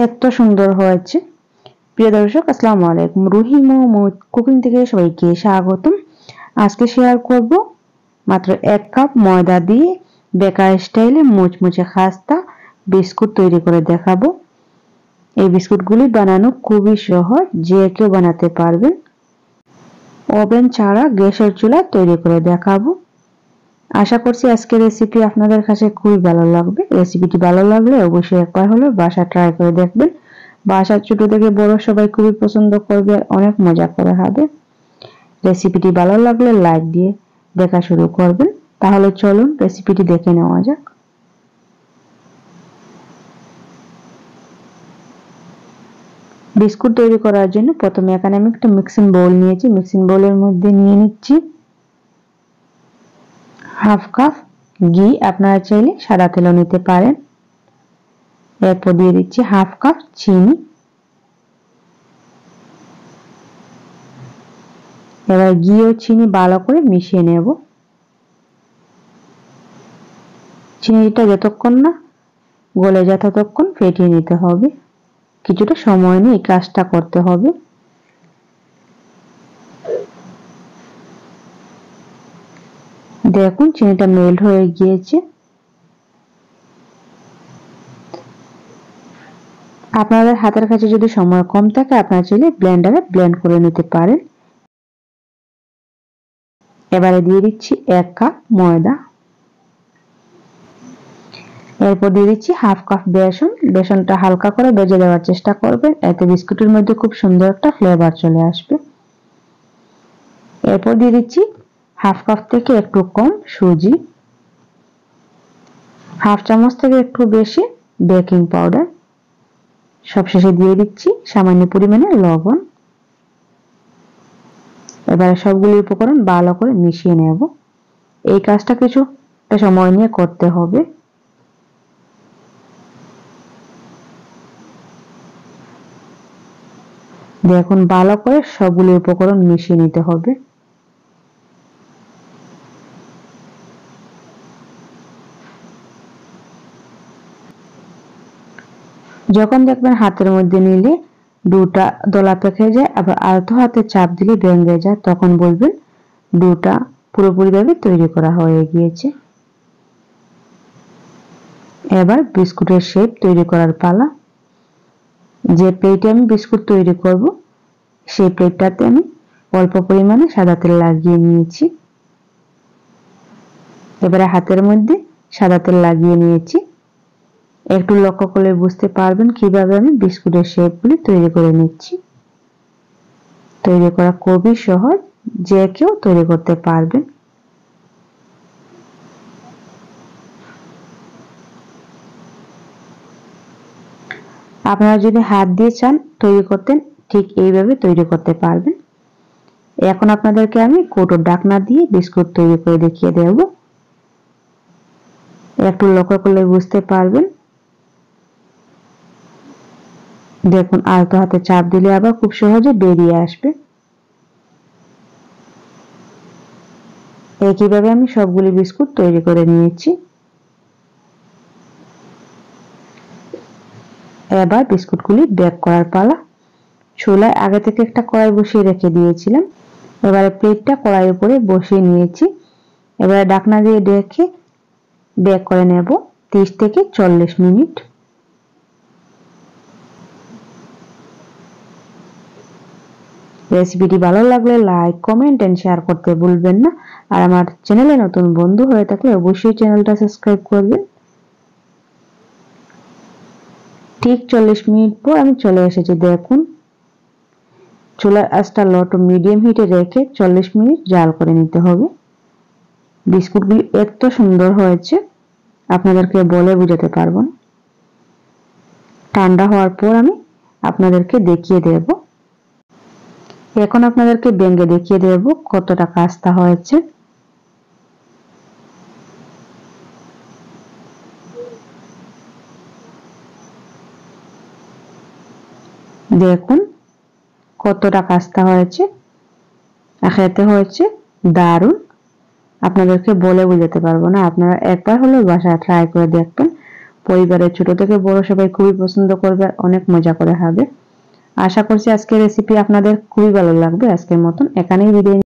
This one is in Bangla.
এত সুন্দর হয়েছে। প্রিয় দর্শক, আসসালামু আলাইকুম। রুহি মোমো কুকিং থেকে সবাইকে স্বাগতম। আজকে শেয়ার করব মাত্র 1 কাপ ময়দা দিয়ে বেকার স্টাইলে মুচমুচে খাস্তা বিস্কুট তৈরি করে দেখাবো। এই বিস্কুটগুলি বানানো খুবই সহজ, যে কেউ বানাতে পারবেন। ওভেন ছাড়া গ্যাসের চুলা তৈরি করে দেখাবো। আশা করছি আজকের রেসিপি আপনাদের কাছে খুবই ভালো লাগবে। রেসিপিটি ভালো লাগলে অবশ্যই একবার হলেও বাসা ট্রাই করে দেখবেন। বাসার ছোট থেকে বড় সবাই খুবই পছন্দ করবে, অনেক মজা করে খাবে। রেসিপিটি ভালো লাগলে লাইক দিয়ে দেখা শুরু করবেন। তাহলে চলুন রেসিপিটি দেখে নেওয়া যাক। বিস্কুট তৈরি করার জন্য প্রথমে এখানে আমি একটা মিক্সিং বোল নিয়েছি। মিক্সিং বোলের মধ্যে নিয়ে নিচ্ছি হাফ কাপ ঘি, আপনারা চাইলে সাদা তেলও নিতে পারেন। এরপর দিয়ে দিচ্ছি হাফ কাপ চিনি। এবার ঘি ও চিনি ভালো করে মিশিয়ে নেব। চিনিটা যতক্ষণ না গলে যায় ততক্ষণ ফেটিয়ে নিতে হবে। কিছুটা সময় নিয়ে এই কাজটা করতে হবে। দেখুন চিনিটা মেল্ট হয়ে গিয়েছে। আপনাদের হাতের কাছে যদি সময় কম থাকে আপনারা চাইলে ব্লেন্ডারে ব্লেন্ড করে নিতে পারেন। এবারে দিয়ে দিচ্ছি 1 কাপ ময়দা। এরপর দিয়ে দিচ্ছি হাফ কাপ বেসন। বেসনটা হালকা করে ভেজে দেওয়ার চেষ্টা করবেন, এতে বিস্কুটের মধ্যে খুব সুন্দর একটা ফ্লেভার চলে আসবে। এরপর দিয়ে দিচ্ছি হাফ কাপ থেকে একটু কম সুজি, হাফ চামচ থেকে একটু বেশি বেকিং পাউডার, সবশেষে দিয়ে দিচ্ছি সামান্য পরিমাণে লবণ। এবারে সবগুলো উপকরণ ভালো করে মিশিয়ে নেব। এই কাজটা কিছুটা সময় নিয়ে করতে হবে। দেখুন ভালো করে সবগুলো উপকরণ মিশিয়ে নিতে হবে। যখন দেখবেন হাতের মধ্যে নিলে ডোটা দলা পেকে যায়, আবার আলতো হাতে চাপ দিলে ভেঙে যায়, তখন বলবেন ডোটা পুরোপুরিভাবে তৈরি করা হয়ে গিয়েছে। এবার বিস্কুটের শেপ তৈরি করার পালা। যে প্লেটে আমি বিস্কুট তৈরি করব সেই প্লেটটাতে আমি অল্প পরিমাণে সাদা তেল লাগিয়ে নিয়েছি। এবারে হাতের মধ্যে সাদা তেল লাগিয়ে নিয়েছি। একটু লক্ষ্য করলে বুঝতে পারবেন কিভাবে আমি বিস্কুটের শেপগুলি তৈরি করে নিচ্ছি। তৈরি করা খুবই সহজ, যে কেউ তৈরি করতে পারবেন। আপনারা যদি হাত দিয়ে চান তৈরি করতেন, ঠিক এইভাবে তৈরি করতে পারবেন। এখন আপনাদেরকে আমি কৌটোর ঢাকনা দিয়ে বিস্কুট তৈরি করে দেখিয়ে দেব। একটু লক্ষ্য করলে বুঝতে পারবেন। দেখুন আলতো হাতে চাপ দিলে আবার খুব সহজে বেরিয়ে আসবে। একইভাবে আমি সবগুলি বিস্কুট তৈরি করে নিয়েছি। এবার বিস্কুটগুলি বেক করার পালা। চুলায় আগে থেকে একটা কড়াই বসিয়ে রেখে দিয়েছিলাম। এবারে প্লেটটা কড়াইয়ের উপরে বসিয়ে নিয়েছি। এবারে ঢাকনা দিয়ে ঢেকে বেক করে নেব 30 থেকে 40 মিনিট। রেসিপিটি ভালো লাগলে লাইক, কমেন্ট এন্ড শেয়ার করতে ভুলবেন না। আর আমার চ্যানেলে নতুন বন্ধু হয়ে থাকলে অবশ্যই চ্যানেলটা সাবস্ক্রাইব করবেন। ঠিক 40 মিনিট পর আমি চলে এসেছি। দেখুন চুলার আঁচটা লো টু মিডিয়াম হিটে রেখে 40 মিনিট জাল করে নিতে হবে। বিস্কুটগুলি এত সুন্দর হয়েছে আপনাদেরকে বলে বোঝাতে পারবো না। ঠান্ডা হওয়ার পর আমি আপনাদেরকে দেখিয়ে দেব। এখন আপনাদেরকে ভেঙে দেখিয়ে দেব কতটা খাস্তা হয়েছে। দেখুন কতটা খাস্তা হয়েছে, খেতে হয়েছে দারুণ। আপনাদেরকে বলে বোঝাতে পারবো না। আপনারা একবার হলেও বাসায় ট্রাই করে দেখবেন। পরিবারের ছোট থেকে বড় সবাই খুবই পছন্দ করবে আর অনেক মজা করে খাবে। আশা করছি আজকের রেসিপি আপনাদের খুবই ভালো লাগবে। আজকের মতন এখানেই বিদায়।